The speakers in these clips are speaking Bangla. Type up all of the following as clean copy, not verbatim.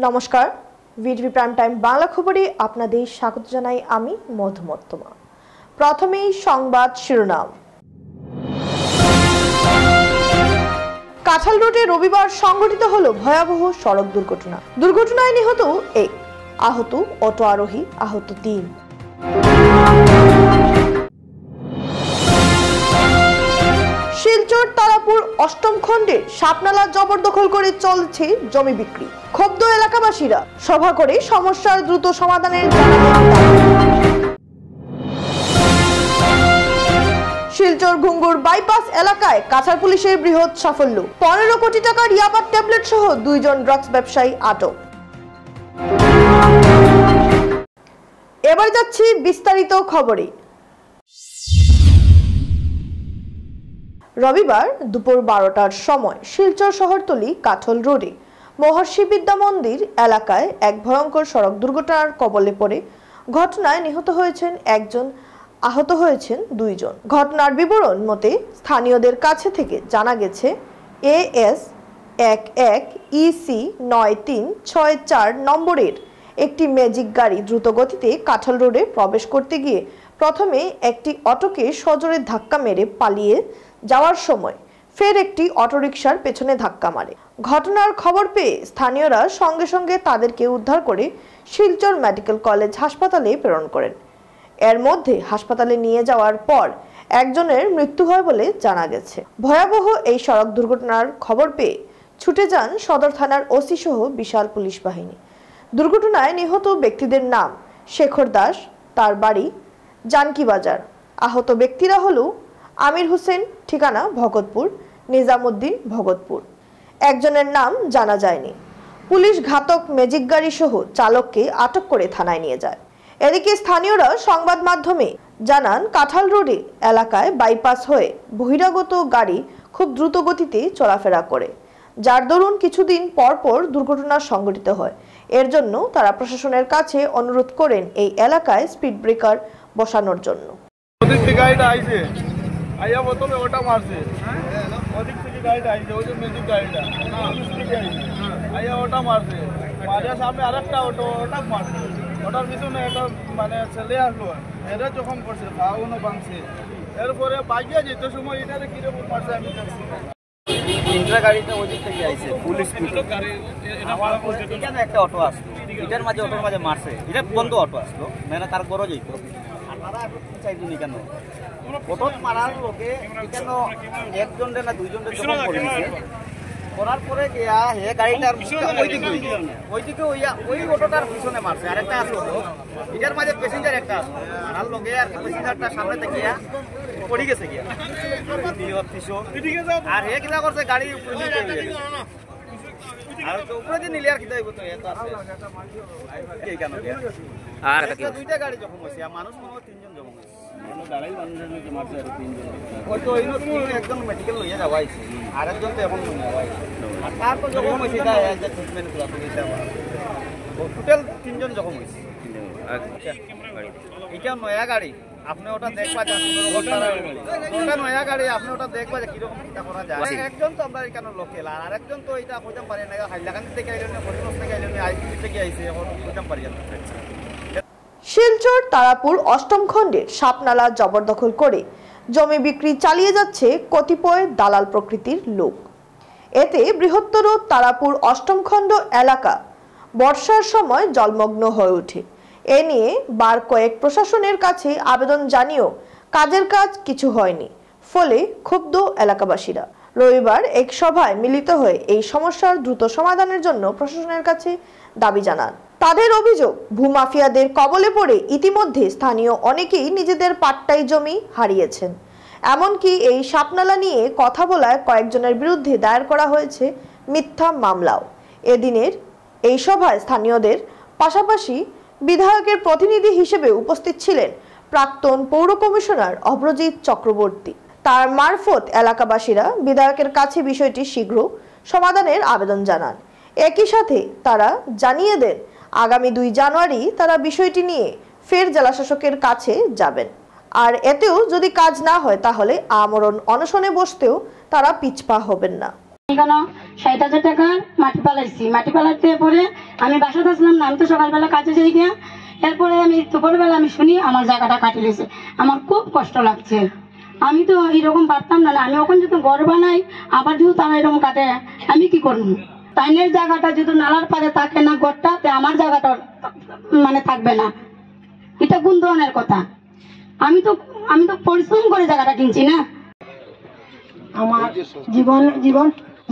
নমস্কার, ভিটিভি প্রাইম টাইম বাংলা খবরে আপনাদের স্বাগত জানাই আমি মধুমত্তমা। প্রথমেই সংবাদ শিরোনাম। কাঁঠাল রোডে রবিবার সংঘটিত হলো ভয়াবহ সড়ক দুর্ঘটনা। দুর্ঘটনায় নিহত 1, আহত অটো আরোহী আহত 3। শিলচর তারাপুর অষ্টম খণ্ডের সাপনালা জবরদখল করে চলছে জমি বিক্রি। ক্ষুব্ধ এলাকাবাসীরা সভা করে সমস্যার দ্রুত সমাধানের শিলচর ঘুঙ্গুর বাইপাস এলাকায় কাছাড় পুলিশের বৃহৎ সাফল্য। 15 কোটি টাকার ইয়াবার ট্যাবলেট সহ 2 জন ড্রাগস ব্যবসায়ী আটক। এবার যাচ্ছি বিস্তারিত খবরে। রবিবার দুপুর 12টার সময় শিলচর শহরতলি কাঠল রোডে মহর্ষি বিদ্যা মন্দির এলাকায় এক ভয়ঙ্কর সড়ক দুর্ঘটনার কবলে পড়ে ঘটনায় নিহত হয়েছেন 1 জন, আহত হয়েছেন 2 জন। ঘটনার বিবরণ মতে স্থানীয়দের কাছে থেকে জানা গেছে AS 11 EC 9364 নম্বরের একটি ম্যাজিক গাড়ি দ্রুত গতিতে কাঠল রোডে প্রবেশ করতে গিয়ে প্রথমে একটি অটোকে সজোরে ধাক্কা মেরে পালিয়ে যাওয়ার সময় ফের একটি অটোরিকশার পেছনে ধাক্কা মারে। ঘটনার খবর পেয়ে স্থানীয়রা সঙ্গে সঙ্গে তাদেরকে উদ্ধার করে শিলচর মেডিকেল কলেজ হাসপাতালে প্রেরণ করেন। এর মধ্যে হাসপাতালে নিয়ে যাওয়ার পর একজনের মৃত্যু হয় বলে জানা গেছে। ভয়াবহ এই সড়ক দুর্ঘটনার খবর পেয়ে ছুটে যান সদর থানার ওসি সহ বিশাল পুলিশ বাহিনী। দুর্ঘটনায় নিহত ব্যক্তিদের নাম শেখর দাস, তার বাড়ি জানকি বাজার। আহত ব্যক্তিরা হলো আমির হোসেন, ঠিকানা ভগতপুর, নিজামুদ্দিন ভগতপুর। একজনের নাম জানা যায়নি। পুলিশ ঘাতক ম্যাজিক গাড়ি সহ চালককে আটক করে থানায় নিয়ে যায়। এদিকে স্থানীয়রা সংবাদ মাধ্যমে জানান কাঁঠাল রোডে এলাকায় বাইপাস হয়ে বহিরাগত গাড়ি খুব দ্রুত গতিতে চলাফেরা করে, যার দরুন কিছুদিন পর পর দুর্ঘটনা সংঘটিত হয়। এর জন্য তারা প্রশাসনের কাছে অনুরোধ করেন এই এলাকায় স্পিড ব্রেকার বসানোর জন্য। आया वो तो ओटा मार से अधिक से गाइड आई जो म्यूजिक गाइड आया ओटा मार से मारे सामने আরেকটা অটো ওটা মার ওটার পিছনে এটা মানে চলে আসলো এরা যখন করছে খাওয়ানো ভাঙছে এরপরে বাইকে যেতে সময় এটারে কি রকম মারছে আমি দেখছি ইন্দ্রা গাড়িতে ওদিক থেকে আইছে পুলিশ গাড়ি আমার এখানে একটা অটো আসলো এটার মাঝে অটোর মাঝে মারছে এটা বন্ধ অটো আসলো মানে তার বড় যাইত আর তারা চাইজুনি কেন অটোত মারার লোকে কেন একজনরে না 2 জনরে জমা করে দিছে করার পরে গিয়া হে গাড়িটার ওইদিকে ওই অটোটার পিছনে মারছে আরেকটা আসলো এটার মাঝে প্যাসেঞ্জার একটা আসলো আর লোকে আর প্যাসেঞ্জারটা সামনে থেকে পড়ে গেছে গিয়া আর হে কিনা করছে গাড়ি উপরে নিয়ে আর তো উপরে দিয়ে নিলে আর কি যাইব তো এত আছে এই কেন আর দুইটা গাড়ি যখন হইছে মানুষ মনে 3 জন জমা হইছে গাড়ি মানুষের নিয়ে মারছে আর 3 জন ওই তো এইনো একজন মেডিকেল লইয়া যাওয়া হইছে আর একজন তো এখন যাওয়া হইছে আর তারপর যখন হইছে এটা একটা ট্রিটমেন্ট করা হইছে টোটাল 3 জন যখন হইছে আচ্ছা এটা নয়া গাড়ি আপনি ওটা দেখবা যান ওটা নয়া গাড়ি আপনি ওটা দেখবা যে কিরকম এটা করা যায় একজন তো আমরা এখানে লোকাল আর আরেকজন তো এটা কইতাম পারে না হাইলাকান্দি থেকে আইলেন না ফরিদগঞ্জ থেকে আইলেন আইসি থেকে আইছে এখন কইতাম পারি না। শিলচর তারাপুর অষ্টম খণ্ডের সাপনালা জবরদখল করে জমি বিক্রি চালিয়ে যাচ্ছে কতিপয় দালাল প্রকৃতির লোক। এতে বৃহত্তর তারাপুর অষ্টম খণ্ড এলাকা বর্ষার সময় জলমগ্ন হয়ে ওঠে। এ নিয়ে বার কয়েক প্রশাসনের কাছে আবেদন জানিয়েও কাজের কাজ কিছু হয়নি, ফলে ক্ষুব্ধ এলাকাবাসীরা রবিবার এক সভায় মিলিত হয়ে এই সমস্যার দ্রুত সমাধানের জন্য প্রশাসনের কাছে দাবি জানান। তাদের অভিযোগ, ভূমাফিয়াদের কবলে পড়ে ইতিমধ্যে স্থানীয় অনেকেই নিজেদের পাট্টাই জমি হারিয়েছেন। এমনকি এই সাপনালা নিয়ে কথা বলায় কয়েকজনের বিরুদ্ধে দায়ের করা হয়েছে মিথ্যা মামলাও। এদিনের এই সভায় স্থানীয়দের পাশাপাশি বিধায়কের প্রতিনিধি হিসেবে উপস্থিত ছিলেন প্রাক্তন পৌর কমিশনার অভ্রজিৎ চক্রবর্তী। তার মারফত এলাকাবাসীরা বিধায়কের কাছে বিষয়টি শীঘ্র সমাধানের আবেদন জানান। একই সাথে তারা জানিয়ে দেন আগামী 2 জানুয়ারি তারা বিষয়টি নিয়ে ফের জেলাশাসকের কাছে যাবেন। আর এতেও যদি কাজ না হয় তাহলে আমরণ অনশনে বসতেও তারা পিছপা হবেন না। কেন ৬০,০০০ টাকার মাটি পালাইছি। মাটি পালাইতে পরে আমি বাসাতে আসলাম না, আমি তো সকালবেলা কাজে যাই গিয়া। এরপরে আমি দুপুরবেলা আমি শুনি আমার জায়গাটা কাটি দিয়েছে। আমার খুব কষ্ট লাগছে। আমি তো এরকম পারতাম না। আমি ওখানে যদি ঘর বানাই, আবার যদি তারা এরকম কাটে, আমি কি করবো? তাইনের জায়গাটা যদি নালার পারে থাকে না ঘরটা, আমার জায়গাটা মানে থাকবে না। এটা কোন ধরনের কথা? আমি তো পরিশ্রম করে জায়গাটা কিনছি না। আমার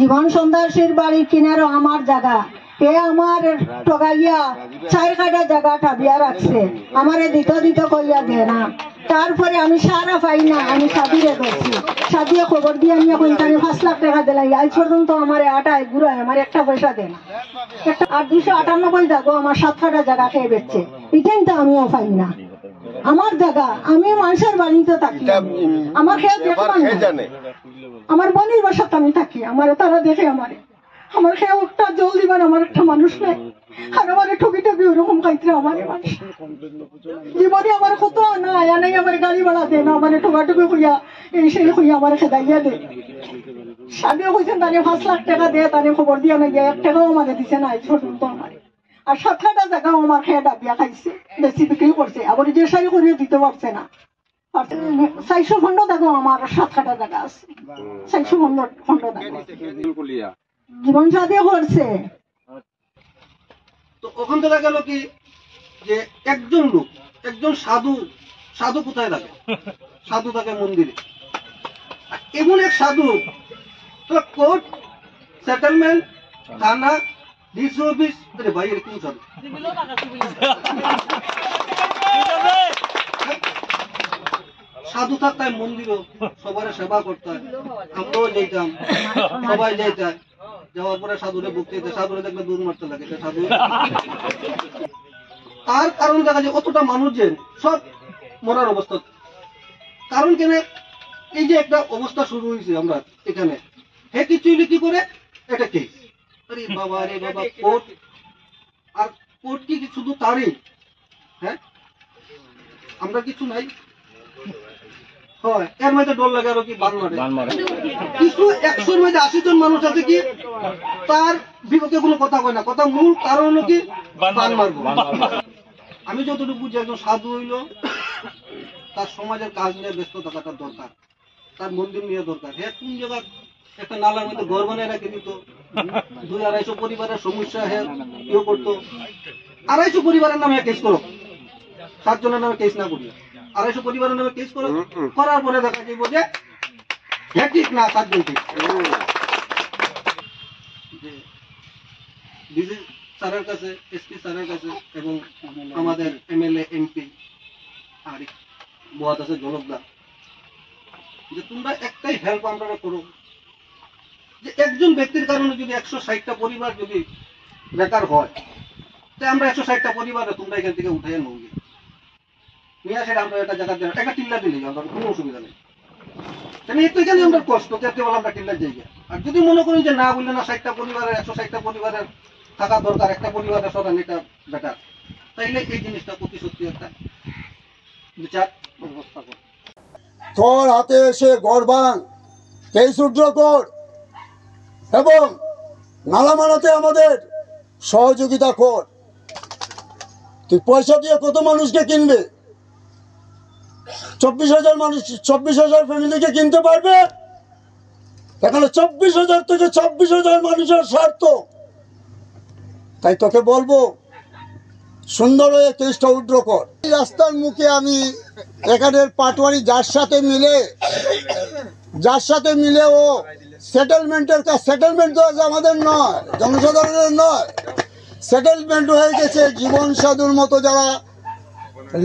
জীবন সন্ন্যাসীর বাড়ি কিনারও আমার জায়গা। এ আমার ঠগাইয়া 4 কাঠা জায়গা ঠাবিয়া রাখছে, আমারে দিত কইয়া দে না। তারপরে আমি সারা পাই না, আমি সাদিরে করছি। সাদিয়ে খবর দিয়ে আমি এখন 5 লাখ টাকা দিলাই। আজ পর্যন্ত আমার আটায় ঘুরায় আমার একটা পয়সা দেয় না। আর 298 টাকা আমার 7 কাঠা জায়গা খেয়ে বেচছে। এটাই তো আমিও পাই না। আমার জায়গা, আমি মানুষের বাড়িতে থাকি, আমার খেয়ে দেখলাম আমার বোনের বাসাতে আমি থাকি, আমার তারা দেখে আমার খেয়ে একটা জল দিবার আমার একটা মানুষ নেই। আর আমার ঠকি ওরকম খাইতে আমার মানুষ জীবনে আমার কত না নাই, আমার গাড়ি ভাড়া দেয় না, আমার ঠকাঠকি হইয়া এই সেই হইয়া আমার খেদাইয়া দেয়। স্বামীও কইছেন তারে 5 লাখ টাকা দেয়, তারে খবর দিয়া না গিয়ে 1 টাকাও আমাদের দিছে না এই পর্যন্ত। আমার আর 7 কাঠা জায়গাও আমার খেয়ে ডাবিয়া খাইছে, বেশি বিক্রি করছে। আবার যে সারি করিয়ে দিতে পারছে না। 400 খন্ড দেখো আমার 7 কাঠা জায়গা আছে, 400 খন্ড দেখো জীবন সাথে করছে। তো ওখান থেকে গেল কি যে একজন লোক, একজন সাধু কোথায় থাকে? সাধু থাকে মন্দিরে। এমন এক সাধু কোর্ট, সেটেলমেন্ট, থানা, ডিসি অফিস, ভাই এর কোন সাধু? সাধু থাকতে মন্দিরও সবার সেবা করতে হয়। আমরাও যেতাম, সবাই যেতাম। যাওয়ার পরে সাধুরে বক্তৃতা, সাধুরে দেখলে দূর মারতে লাগে। সাধু তার কারণ দেখা যায় অতটা মানুষ যে সব মরার অবস্থা। কারণ কেন এই যে একটা অবস্থা শুরু হয়েছে আমরা এখানে, হে কিছুই কি করে এটা কেস। আরে বাবা কোর্ট, আর কোর্ট কি শুধু তারই? হ্যাঁ, আমরা কিছু নাই। হয় এর মধ্যে ডর লাগে আরো কি বান মারে। কিছু 100-র মধ্যে 80 জন মানুষ আছে কি তার বিপক্ষে কোনো কথা কয় না। কথা মূল কারণ হলো কি বান মারবো। আমি যতটুকু বুঝি একজন সাধু হইলো তার সমাজের কাজ নিয়ে ব্যস্ত থাকাটা দরকার, তার মন্দির নিয়ে দরকার। হ্যাঁ, কোন জায়গায় একটা নালার মধ্যে ঘর বানিয়ে রেখে দিত, 200-250 পরিবারের সমস্যা হ্যাঁ ইয়ে করতো। 250 পরিবারের নামে কেস করো, 7 জনের নামে কেস না করি, 250 পরিবারের নামে কেস করো। করার পরে দেখা যাইব যে হ্যাঁ ঠিক না, 7 জন ঠিক। ডিসি স্যারের কাছে, এসপি স্যারের কাছে এবং আমাদের এমএলএ এমপি আর বহুত আছে জনকদা, যে তোমরা একটাই হেল্প আমরা করো, যে একজন ব্যক্তির কারণে যদি 160টা পরিবার যদি বেকার হয়, তাই আমরা 160টা পরিবারে তোমরা এখান থেকে উঠে নিয়ে আসে আমরা একটা জায়গা দেওয়া, একটা টিল্লা দিলেই আমরা কোনো অসুবিধা নেই। এখানে আমরা কষ্ট দেখতে বলে আমরা টিল্লার জায়গা। আর যদি মনে করি যে না বললে না 60টা পরিবারের 160টা পরিবারের থাকা দরকার, একটা পরিবারের সরান এটা বেটার, তাইলে এই জিনিসটা প্রতি সত্যি একটা বিচার ব্যবস্থা করে। তোর হাতে এসে গড়বাং কেস উদ্র কর এবং নালা মারাতে আমাদের সহযোগিতা কর। তুই পয়সা দিয়ে কত মানুষকে কিনবে? 24,000 মানুষ, 24,000 ফ্যামিলিকে কিনতে পারবে? এখানে 24,000 থেকে 26,000 মানুষের স্বার্থ। তাই তোকে বলবো সুন্দর হয়ে কেসটা উদ্র কর। এই রাস্তার মুখে আমি এখানের পাটওয়ারি যার সাথে মিলে ও সেটেলমেন্টের কাজ, সেটেলমেন্ট তো আমাদের নয়, জনসাধারণের নয়, সেটেলমেন্ট হয়ে গেছে জীবন সাধুর মতো যারা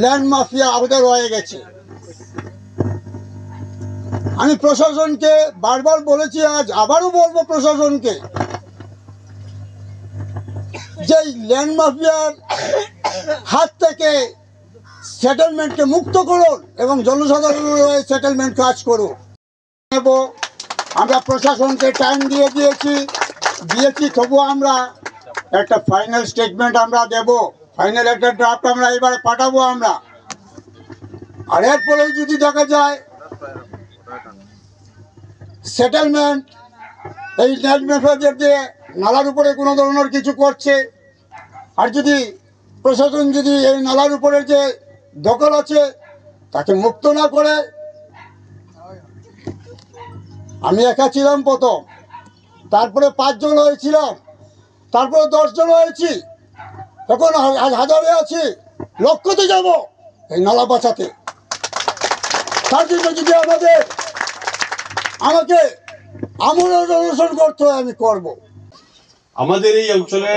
ল্যান্ড মাফিয়া ওদের হয়ে গেছে। আমি প্রশাসনকে বারবার বলেছি, আজ আবারও বলবো প্রশাসনকে, যে ল্যান্ড মাফিয়ার হাত থেকে সেটেলমেন্টকে মুক্ত করুন এবং জনসাধারণের হয়ে সেটেলমেন্ট কাজ করুন। আমরা প্রশাসনকে টাইম দিয়েছি, তবুও আমরা একটা ফাইনাল স্টেটমেন্ট আমরা দেব, ফাইনাল একটা ড্রাফট আমরা এবারে পাঠাবো আমরা। আর এরপরেও যদি দেখা যায় সেটেলমেন্ট এই ল্যান্ড ম্যাফিয়াদের যে নালার উপরে কোনো ধরনের কিছু করছে, আর যদি প্রশাসন যদি এই নালার উপরে যে দখল আছে তাকে মুক্ত না করে, আমি একা ছিলাম প্রথম, তারপরে 5 জন হয়েছিলাম, তারপরে 10 জন হয়েছি, এখন হাজারে আছি, লক্ষতে যাব এই নালা বাঁচাতে। তার জন্য যদি আমাকে আমূল অনুসরণ করতে হয়, আমি করব। আমাদের এই অঞ্চলে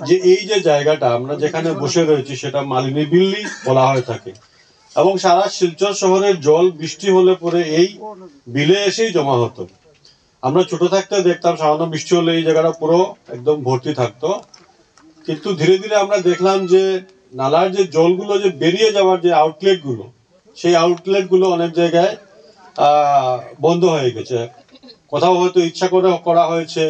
যে এই যে জায়গাটা আমরা যেখানে বসে রয়েছি সেটা মালিনী বিল্লি বলা হয়ে থাকে, এবং সারা শিলচর শহরের জল বৃষ্টি হলে পরে এই বিলে এসেই জমা হতো। আমরা ছোট থাকতে দেখতাম সামান্য বৃষ্টি হলে এই জায়গাটা পুরো একদম ভর্তি থাকতো, কিন্তু ধীরে ধীরে আমরা দেখলাম যে নালার যে জলগুলো যে বেরিয়ে যাওয়ার যে আউটলেট গুলো, সেই আউটলেট গুলো অনেক জায়গায় বন্ধ হয়ে গেছে। কোথাও হয়তো ইচ্ছা করে করা হয়েছে,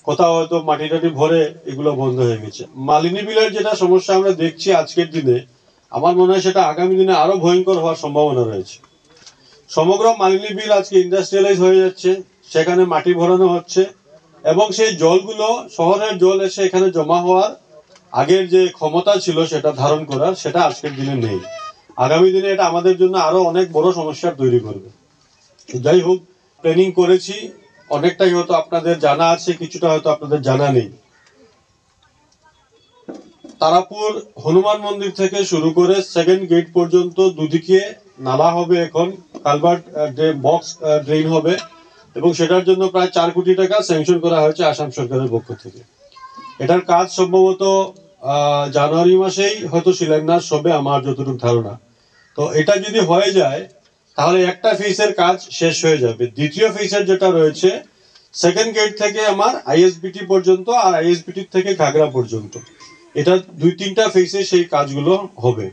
কোথাও হয়তো মাটি টাটি ভরে এগুলো বন্ধ হয়ে গেছে। মালিনী বিলের যেটা সমস্যা আমরা দেখছি আজকের দিনে, আমার মনে হয় সেটা আগামী দিনে আরো ভয়ঙ্কর হওয়ার সম্ভাবনা রয়েছে। সমগ্র মালিনী বিল আজকে ইন্ডাস্ট্রিয়ালাইজ হয়ে যাচ্ছে, সেখানে মাটি ভরানো হচ্ছে, এবং সেই জলগুলো শহরের জল এসে এখানে জমা হওয়ার আগের যে ক্ষমতা ছিল সেটা ধারণ করার, সেটা আজকের দিনে নেই। আগামী দিনে এটা আমাদের জন্য আরো অনেক বড় সমস্যার তৈরি করবে। যাই হোক, প্ল্যানিং করেছি, অনেকটাই হয়তো আপনাদের জানা আছে, কিছুটা হয়তো আপনাদের জানা নেই। তারাপুর হনুমান মন্দির থেকে শুরু করে 2nd গেট পর্যন্ত দুদিকে নালা হবে, এখন কালভার্ট বক্স ড্রেন হবে, এবং সেটার জন্য প্রায় 4 কোটি টাকা স্যাংশন করা হয়েছে আসাম সরকারের পক্ষ থেকে। এটার কাজ সম্ভবত জানুয়ারি মাসেই হয়তো শিলান্যাস হবে আমার যতটুকু ধারণা। তো এটা যদি হয়ে যায় তাহলে একটা ফেজের কাজ শেষ হয়ে যাবে। দ্বিতীয় ফেজের যেটা রয়েছে 2nd গেট থেকে আমার আইএসবিটি পর্যন্ত, আর আইএসবিটি থেকে ঘাগড়া পর্যন্ত, এটা 2-3টা ফেজে সেই কাজগুলো হবে।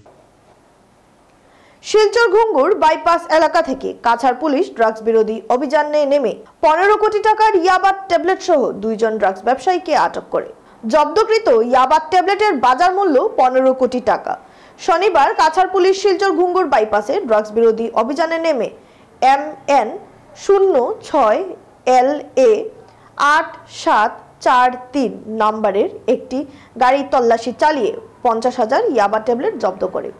শিলচর ঘুঙ্গুর বাইপাস এলাকা থেকে কাছাড় পুলিশ ড্রাগস বিরোধী অভিযানে নেমে 15 কোটি টাকার ইয়াবা ট্যাবলেট সহ 2 জন ড্রাগস ব্যবসায়ীকে আটক করে। জব্দকৃত ইয়াবা ট্যাবলেটের বাজার মূল্য 15 কোটি টাকা। শনিবার কাছাড় পুলিশ শিলচর ঘুঙ্গুর বাইপাসে ড্রাগস বিরোধী অভিযানে নেমে MN06LA 8743 নম্বরের একটি গাড়ি তল্লাশি চালিয়ে 50,000 ইয়াবা ট্যাবলেট জব্দ করে।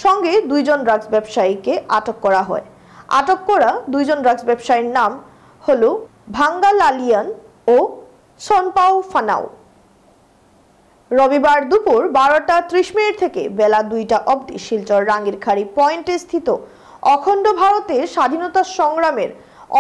সঙ্গে 2 জন ড্রাগস ব্যবসায়ীকে আটক করা হয়। আটক করা 2 জন ড্রাগস ব্যবসায়ীর নাম হলো ভাঙ্গালালিয়ান ও সনপাও ফানাও। রবিবার দুপুর 12:30 থেকে বেলা 2টা অবধি শিলচর রাঙ্গিরখাড়ি পয়েন্টে স্থিত অখণ্ড ভারতের স্বাধীনতা সংগ্রামের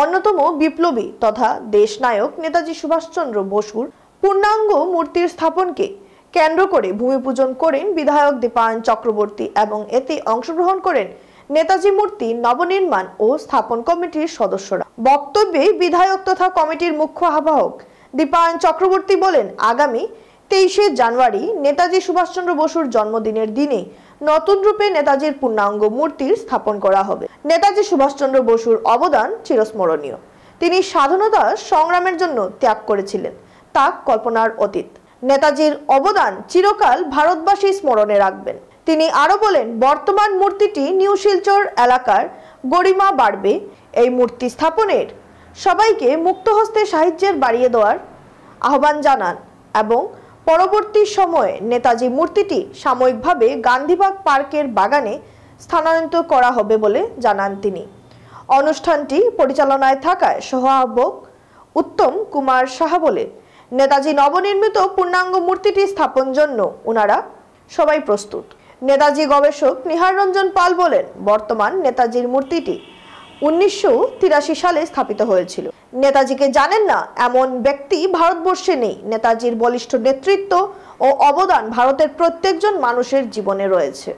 অন্যতম বিপ্লবী তথা দেশনায়ক নেতাজি সুভাষচন্দ্র বসুর পূর্ণাঙ্গ মূর্তির স্থাপনকে কেন্দ্র করে ভূমি পূজন করেন বিধায়ক দীপায়ন চক্রবর্তী, এবং এতে অংশগ্রহণ করেন নেতাজি মূর্তি নবনির্মাণ ও স্থাপন কমিটির সদস্যরা। বক্তব্যে বিধায়ক তথা কমিটির মুখ্য আহ্বায়ক দীপায়ন চক্রবর্তী বলেন, আগামী 23শে জানুয়ারি নেতাজি সুভাষচন্দ্র বসুর জন্মদিনের দিনে নতুন রূপে নেতাজির পূর্ণাঙ্গ মূর্তির স্থাপন করা হবে। নেতাজি সুভাষচন্দ্র বসুর অবদান চিরস্মরণীয়। তিনি স্বাধীনতা সংগ্রামের জন্য ত্যাগ করেছিলেন, তা কল্পনার অতীত। নেতাজির অবদান চিরকাল ভারতবাসী স্মরণে রাখবেন। তিনি আরো বলেন, বর্তমান মূর্তিটি নিউ শিলচর এলাকার গরিমা বাড়বে। এই মূর্তি স্থাপনের সবাইকে মুক্ত হস্তে সাহায্যের বাড়িয়ে দেওয়ার আহ্বান জানান, এবং পরবর্তী সময়ে নেতাজি মূর্তিটি সাময়িকভাবে গান্ধীবাগ পার্কের বাগানে স্থানান্তর করা হবে বলে জানান তিনি। অনুষ্ঠানটি পরিচালনায় থাকায় সহ আহ্বায়ক উত্তম কুমার সাহা বলেন, নেতাজি নবনির্মিত পূর্ণাঙ্গ মূর্তিটি স্থাপন জন্য ওনারা সবাই প্রস্তুত। নেতাজি গবেষক নিহার রঞ্জন পাল বলেন, বর্তমান নেতাজির মূর্তিটি 1983 সালে স্থাপিত হয়েছিল। নেতাজিকে জানেন না এমন ব্যক্তি ভারতবর্ষে নেই। নেতাজির বলিষ্ঠ নেতৃত্ব ও অবদান ভারতের প্রত্যেকজন মানুষের জীবনে রয়েছে।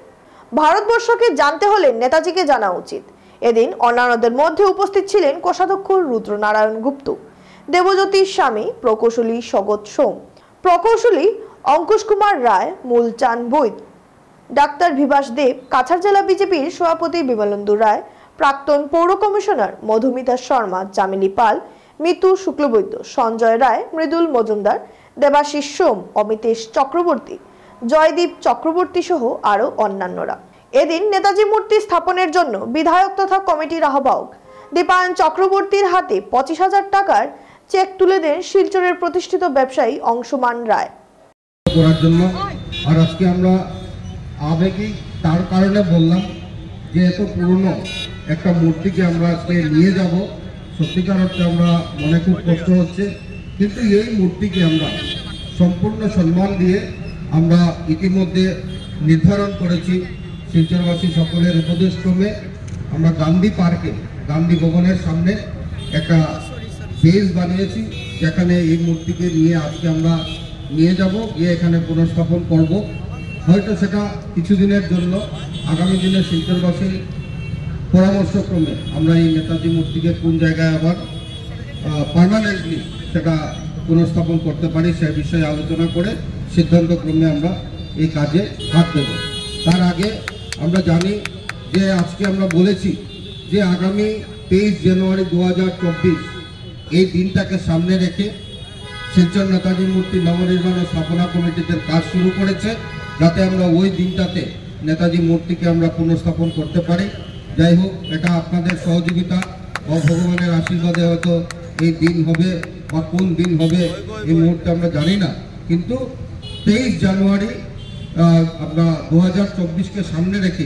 ভারতবর্ষকে জানতে হলে নেতাজিকে জানা উচিত। এদিন অন্যান্যদের মধ্যে উপস্থিত ছিলেন কোষাধ্যক্ষ রুদ্রনারায়ণ গুপ্ত, দেবজ্যোতি স্বামী, প্রকৌশলী স্বগত সোম, প্রকৌশলী অঙ্কুশ কুমার রায়, মূলচাঁদ বৈদ, ডাক্তার বিভাস দেব, কাছাড় জেলা বিজেপির সভাপতি বিমলেন্দু রায়, প্রাক্তন পৌর কমিশনার মধুমিতা শর্মা, জামিনী পাল, মিতু শুক্লবৈদ্য, সঞ্জয় রায়, মৃদুল মজুমদার, দেবাশিস সোম, অমিতেশ চক্রবর্তী, জয়দীপ চক্রবর্তী সহ আরো অন্যান্যরা। এদিন নেতাজি মূর্তি স্থাপনের জন্য বিধায়ক তথা কমিটির আহ্বায়ক দীপায়ন চক্রবর্তীর হাতে 25,000 টাকার চেক তুলে দেন শিলচরের প্রতিষ্ঠিত ব্যবসায়ী অংশুমান রায়। করার জন্য আর আজকে আমরা আবেগী তার কারণে বললাম যে এত পুরনো একটা মূর্তিকে আমরা আজকে নিয়ে যাব, সত্যিকার অর্থে আমরা মনে খুব কষ্ট হচ্ছে, কিন্তু এই মূর্তিকে আমরা সম্পূর্ণ সম্মান দিয়ে আমরা ইতিমধ্যে নির্ধারণ করেছি শিলচরবাসী সকলের উপদেশক্রমে আমরা গান্ধী পার্কে গান্ধী ভবনের সামনে একটা বেস বানিয়েছি, যেখানে এই মূর্তিকে নিয়ে আজকে আমরা নিয়ে যাব, গিয়ে এখানে পুনঃস্থাপন করব। হয়তো সেটা কিছুদিনের জন্য, আগামী দিনে শিলচরবাসীর পরামর্শক্রমে আমরা এই নেতাজি মূর্তিকে কোন জায়গায় আবার পার্মানেন্টলি সেটা পুনঃস্থাপন করতে পারি সে বিষয়ে আলোচনা করে সিদ্ধান্তক্রমে আমরা এই কাজে হাত দেব। তার আগে আমরা জানি যে আজকে আমরা বলেছি যে আগামী 23 জানুয়ারি 2024 এই দিনটাকে সামনে রেখে শিলচর নেতাজি মূর্তি নবনির্মাণ ও স্থাপনা কমিটিদের কাজ শুরু করেছে, যাতে আমরা ওই দিনটাতে নেতাজি মূর্তিকে আমরা পুনঃস্থাপন করতে পারি। যাই হোক, এটা আপনাদের সহযোগিতা ও ভগবানের আশীর্বাদে হয়তো এই দিন হবে বা কোন দিন হবে এই মুহূর্তে আমরা জানি না, কিন্তু 23 জানুয়ারি আমরা 2024কে সামনে রেখে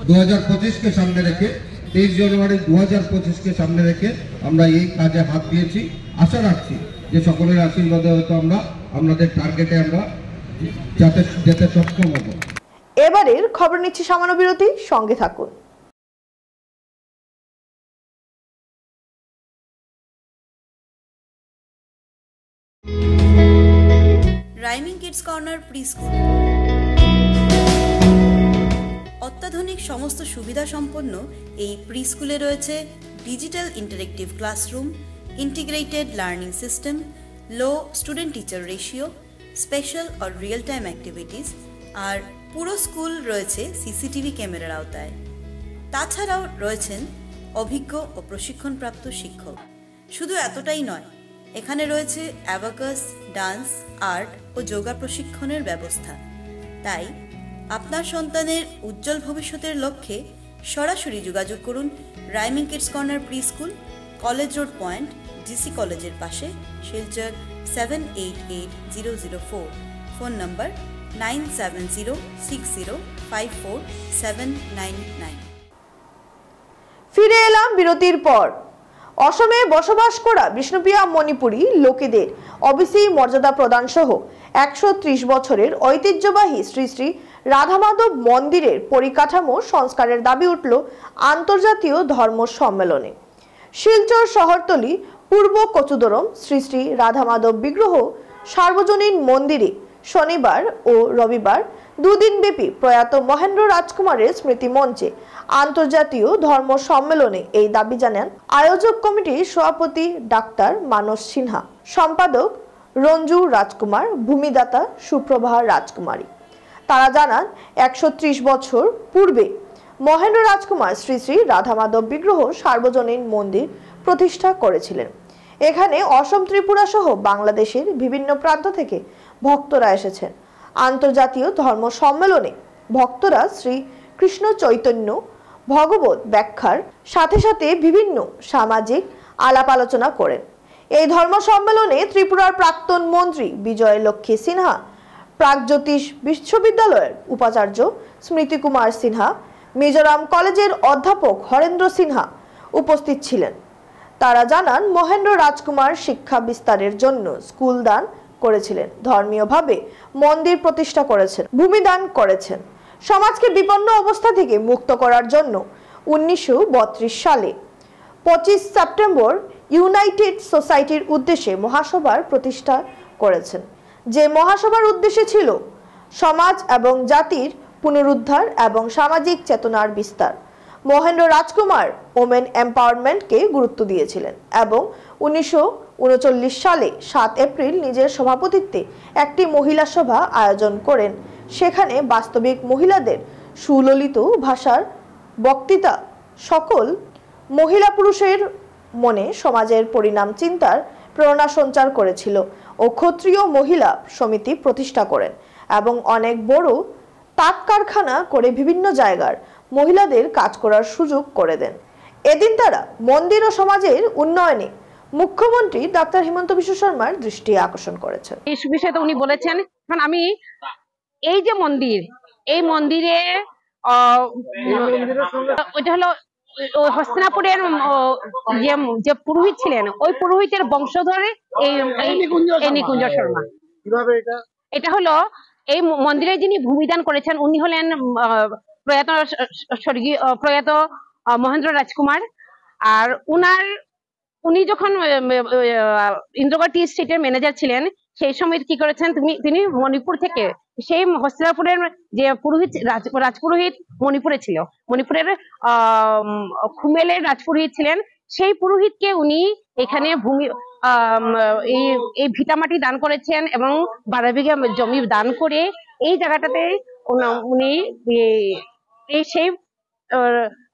2025কে সামনে রেখে 23 জানুয়ারি 2025কে সামনে রেখে আমরা এই কাজে হাত দিয়েছি। আশা রাখছি যে সকলের আশীর্বাদে হয়তো আমরা আমাদের টার্গেটে আমরা যেতে সক্ষম হব। এবারের খবর নিচ্ছি সামান্য বিরতি, সঙ্গে থাকুন। Rhyming kids corner pre school অত্যাধুনিক সমস্ত সুবিধা সম্পন্ন এই প্রি স্কুলে রয়েছে digital interactive classroom, integrated learning system, low student teacher ratio, special আর রিয়েল টাইম অ্যাক্টিভিটিস, আর পুরো স্কুল রয়েছে সিসিটিভি ক্যামেরার আওতায়। তাছাড়াও রয়েছেন অভিজ্ঞ ও প্রশিক্ষণপ্রাপ্ত শিক্ষক। শুধু এতটাই নয়, এখানে রয়েছে অ্যাবাকাস, ডান্স, আর্ট ও যোগা প্রশিক্ষণের ব্যবস্থা। তাই আপনার সন্তানের উজ্জ্বল ভবিষ্যতের লক্ষ্যে সরাসরি যোগাযোগ করুন rhyming kids corner pre school, college road point, DC কলেজের পাশে, শিলচর 788004। ফোন নম্বর 9706054799। ফিরে এলাম বিরতির পর। অসমে বসবাস করা বিষ্ণুপ্রিয়া মণিপুরী লোকেদের ওবিসি মর্যাদা প্রদান সহ 130 বছরের ঐতিহ্যবাহী শ্রী শ্রী রাধামাধব মন্দিরের পরিকাঠামো সংস্কারের দাবি উঠল আন্তর্জাতীয় ধর্ম সম্মেলনে। শিলচর শহরতলি পূর্ব কচুদরম শ্রী শ্রী রাধামাধব বিগ্রহ সার্বজনীন মন্দিরে শনিবার ও রবিবার দুদিনব্যাপী প্রয়াত মহেন্দ্র রাজকুমারের স্মৃতি মঞ্চে আন্তর্জাতীয় ধর্ম সম্মেলনে এই দাবি জানান আয়োজক কমিটির সভাপতি ডাক্তার মানস সিনহা, সম্পাদক রঞ্জু রাজকুমার, ভূমিদাতা সুপ্রভা রাজকুমারী। তারা জানান 130 বছর পূর্বে মহেন্দ্র রাজকুমার শ্রী শ্রী রাধামাধব বিগ্রহ সার্বজনীন মন্দির প্রতিষ্ঠা করেছিলেন। এখানে অসম, ত্রিপুরা সহ বাংলাদেশের বিভিন্ন প্রান্ত থেকে ভক্তরা এসেছেন। আন্তর্জাতীয় ধর্ম সম্মেলনে ভক্তরা শ্রী কৃষ্ণ চৈতন্য ভগবত ব্যাখ্যার সাথে সাথে বিভিন্ন সামাজিক আলাপ আলোচনা করেন। এই ধর্ম সম্মেলনে ত্রিপুরার প্রাক্তন মন্ত্রী বিজয় লক্ষ্মী সিনহা, প্রাগজ্যোতিষ বিশ্ববিদ্যালয়ের উপাচার্য স্মৃতি কুমার সিনহা, মিজোরাম কলেজের অধ্যাপক হরেন্দ্র সিনহা উপস্থিত ছিলেন। তারা জানান মহেন্দ্র রাজকুমার শিক্ষা বিস্তারের জন্য স্কুল দান করেছিলেন, ধর্মীয়ভাবে মন্দির প্রতিষ্ঠা করেছেন, ভূমিদান করেছেন। সমাজকে বিপন্ন অবস্থা থেকে মুক্ত করার জন্য 1932 সালে 25 সেপ্টেম্বর ইউনাইটেড সোসাইটির উদ্দেশ্যে মহাসভার প্রতিষ্ঠা করেছেন, যে মহাসভার উদ্দেশ্য ছিল সমাজ এবং জাতির পুনরুদ্ধার এবং সামাজিক চেতনার বিস্তার। মহেন্দ্র রাজকুমার ওমেন এম্পাওয়ারমেন্টকে গুরুত্ব দিয়েছিলেন এবং 1939 সালে 7 এপ্রিল নিজের সভাপতিত্বে একটি মহিলা সভা আয়োজন করেন। সেখানে বাস্তবিক মহিলাদের সুললিত ভাষার বক্তৃতা সকল মহিলা পুরুষের মনে সমাজের পরিণাম চিন্তার প্রেরণা সঞ্চার করেছিল ও ক্ষত্রিয় মহিলা সমিতি প্রতিষ্ঠা করেন এবং অনেক বড় তাঁত কারখানা করে বিভিন্ন জায়গার মহিলাদের কাজ করার সুযোগ করে দেন। এদিন তারা মন্দির ও সমাজের উন্নয়নে মুখ্যমন্ত্রী ডাক্তার হিমন্ত বিশ্ব শর্মার দৃষ্টি আকর্ষণ করেছেন। এই বিষয়ে তো উনি বলেছেন। কারণ আমি এই যে মন্দির, এই মন্দিরে ওইটা হলো হস্তিনাপুরের যে পুরোহিত ছিলেন, ওই পুরোহিতের বংশধর এই নিকুঞ্জ শর্মা। এটা হলো এই মন্দিরে যিনি ভূমিদান করেছেন উনি হলেন প্রয়াত মহেন্দ্র রাজকুমার। আর উনি যখন ইন্দ্রগড় টি স্টেটের ম্যানেজার ছিলেন সেই সময় কি করেছেন, তিনি মণিপুর থেকে, সেই হস্তিনাপুরের যে পুরোহিত রাজপুরোহিত মণিপুরে ছিল, মণিপুরের খুমেলের রাজপুরোহিত ছিলেন, সেই পুরোহিতকে উনি এখানে এই ভিটামাটি দান করেছেন এবং 12 বিঘা জমি দান করে এই জায়গাটাতে উনি সেই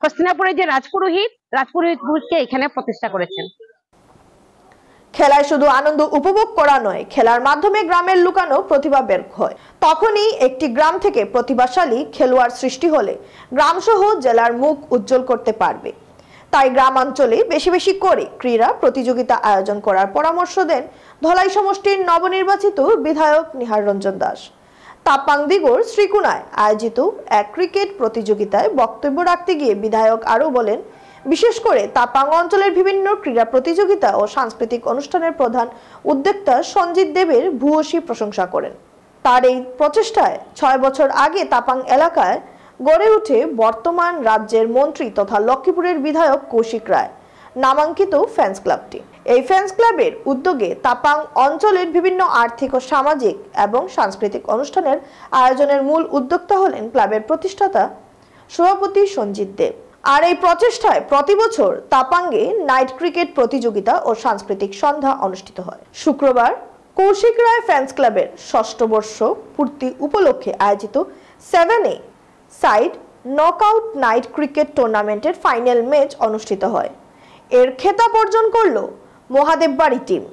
হস্তিনাপুরের যে রাজপুরোহিতকে এখানে প্রতিষ্ঠা করেছেন। খেলায় শুধু আনন্দ উপভোগ করা নয়, খেলার মাধ্যমে গ্রামের লুকানো প্রতিভা বের হয়। তখনই একটি গ্রাম থেকে প্রতিভাশালী খেলোয়াড় সৃষ্টি হলে গ্রামসহ জেলার মুখ উজ্জ্বল করতে পারবে। তাই গ্রামাঞ্চলে বেশি বেশি করে ক্রীড়া প্রতিযোগিতা আয়োজন করার পরামর্শ দেন ধলাই সমষ্টির নবনির্বাচিত বিধায়ক নিহার রঞ্জন দাস। তাপাংদিগোর শ্রীকুনায় আয়োজিত এক ক্রিকেট প্রতিযোগিতায় বক্তব্য রাখতে গিয়ে বিধায়ক আরও বলেন, বিশেষ করে তাপাং অঞ্চলের বিভিন্ন ক্রীড়া প্রতিযোগিতা ও সাংস্কৃতিক অনুষ্ঠানের প্রধান উদ্যোক্তা সঞ্জিত দেবের ভূয়সী প্রশংসা করেন। তার এই প্রচেষ্টায় 6 বছর আগে তাপাং এলাকায় গড়ে উঠে বর্তমান রাজ্যের মন্ত্রী তথা লক্ষ্মীপুরের বিধায়ক কৌশিক রায় নামাঙ্কিত ফ্যান্স ক্লাবটি। এই ফ্যান্স ক্লাবের উদ্যোগে তাপাং অঞ্চলের বিভিন্ন আর্থিক ও সামাজিক এবং সাংস্কৃতিক অনুষ্ঠানের আয়োজনের মূল উদ্যোক্তা হলেন ক্লাবের প্রতিষ্ঠাতা সভাপতি সঞ্জিত দেব। আর এই প্রচেষ্টায় প্রতি বছর তাপাঙ্গে নাইট ক্রিকেট প্রতিযোগিতা ও সাংস্কৃতিক সন্ধ্যা অনুষ্ঠিত হয়। শুক্রবার কৌশিক রায় ফ্যান্স ক্লাবের 6ষ্ঠ বর্ষ পূর্তি উপলক্ষে আয়োজিত 7A side knockout night cricket টুর্নামেন্টের ফাইনাল ম্যাচ অনুষ্ঠিত হয়। এর খেতাব অর্জন করল মহাদেববাড়ি টিম।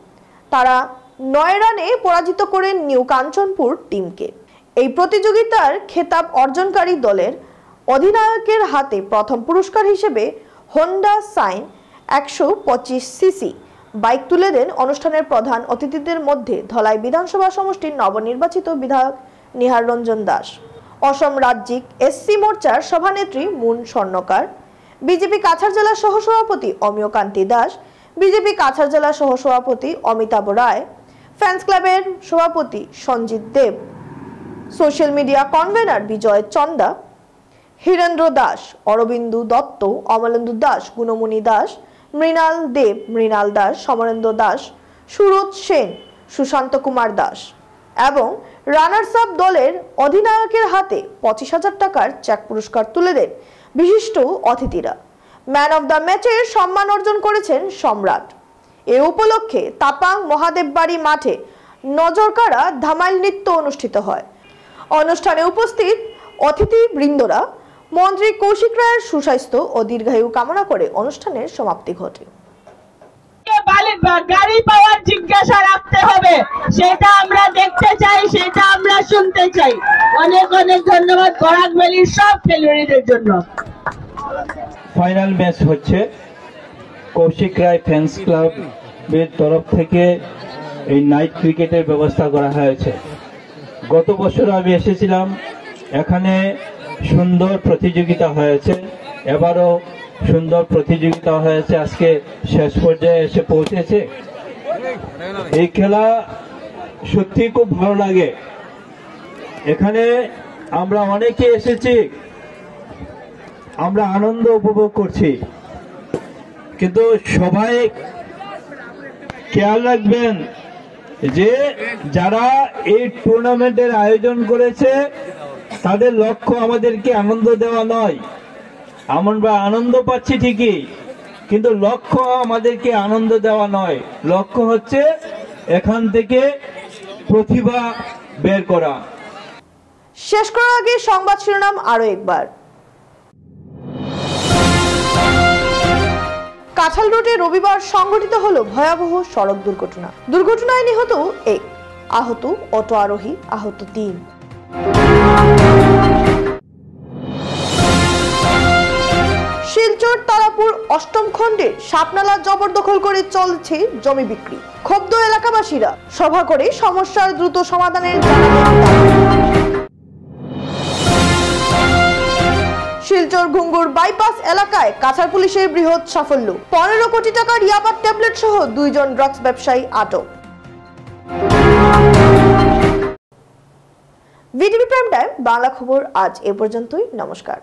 তারা 9 রানে পরাজিত করে নিউ কাঞ্চনপুর টিমকে। এই প্রতিযোগিতার খেতাব অর্জনকারী দলের অধিনায়কের হাতে প্রথম পুরস্কার হিসেবে হোন্ডা সাইন 125cc বাইক তুলে দেন অনুষ্ঠানের প্রধান অতিথিদের মধ্যে ধলাই বিধানসভা সমষ্টির নবনির্বাচিত বিধায়ক নিহার রঞ্জন দাস, অসম রাজ্যিক এসসি মোর্চার সভানেত্রী মুন স্বর্ণকার, বিজেপি কাছাড় জেলা সহসভাপতি অমিয় কান্তি দাস, বিজেপি কাছাড় জেলা সহসভাপতি অমিতাভ রায়, ফ্যান্স ক্লাবের সভাপতি সঞ্জিত দেব, সোশ্যাল মিডিয়া কনভেনার বিজয় চন্দা, হীরেন্দ্র দাস, অরবিন্দু দত্ত, অমলেন্দু দাস, গুণমণি দাস, মৃণাল দেব, মৃণাল দাস, সমরেন্দ্র দাস, সুরজ সেন, সুশান্ত কুমার দাস এবং রানার্স আপ দলের অধিনায়কের হাতে 25,000 টাকার চেক পুরস্কার তুলে দেন বিশিষ্ট অতিথিরা। ম্যান অব দ্য ম্যাচের সম্মান অর্জন করেছেন সম্রাট। এ উপলক্ষে তাপাং মহাদেববাড়ি মাঠে নজরকাড়া ধামাইল নৃত্য অনুষ্ঠিত হয়। অনুষ্ঠানে উপস্থিত অতিথি বৃন্দরা মন্ত্রী কৌশিক রায়ের সুস্বাস্থ্য ও দীর্ঘায়ু কামনা করে অনুষ্ঠানের সমাপ্তি ঘটে। গাড়ি পাওয়ার জিজ্ঞাসা রাখতে হবে, সেটা আমরা দেখতে চাই, সেটা আমরা শুনতে চাই। অনেক অনেক ধন্যবাদ বরাক ভ্যালির সব খেলোয়াড়দের জন্য। ফাইনাল ম্যাচ হচ্ছে কৌশিক রায় ফ্যান্স ক্লাবের তরফ থেকে এই নাইট ক্রিকেটের ব্যবস্থা করা হয়েছে। গত বছর আমি এসেছিলাম, এখানে সুন্দর প্রতিযোগিতা হয়েছে, এবারও সুন্দর প্রতিযোগিতা হয়েছে, আজকে শেষ পর্যায়ে এসে পৌঁছেছে। এই খেলা সত্যি খুব ভালো লাগে। এখানে আমরা অনেকে এসেছি, আমরা আনন্দ উপভোগ করছি, কিন্তু সবাই খেয়াল রাখবেন যে যারা এই টুর্নামেন্টের আয়োজন করেছে তাদের লক্ষ্য আমাদেরকে আনন্দ দেওয়া নয়। আমরা আনন্দ পাচ্ছি ঠিকই, কিন্তু লক্ষ্য আমাদেরকে আনন্দ দেওয়া নয়। লক্ষ্য হচ্ছে এখান থেকে প্রতিভা বের করা। শেষ করার আগে সংবাদ শিরোনাম আরো একবার। কাঁঠাল রোডে রবিবার সংঘটিত হলো ভয়াবহ সড়ক দুর্ঘটনা। দুর্ঘটনায় নিহত 1, আহত অটো আরোহী আহত 3। শিলচর তারাপুর মির্জাপুর অষ্টম খণ্ডের সাপনালা জবরদখল করে চলছে জমি বিক্রি। ক্ষুব্ধ এলাকাবাসীরা সভা করে সমস্যার দ্রুত সমাধানের শিলচর ঘুঙ্গুর বাইপাস এলাকায় কাছাড় পুলিশের বৃহৎ সাফল্য। 15 কোটি টাকার ইয়াবার ট্যাবলেট সহ 2 জন ড্রাগস ব্যবসায়ী আটক। ভিডিবি প্রাইম টাইম বাংলা খবর আজ এ পর্যন্তই। নমস্কার।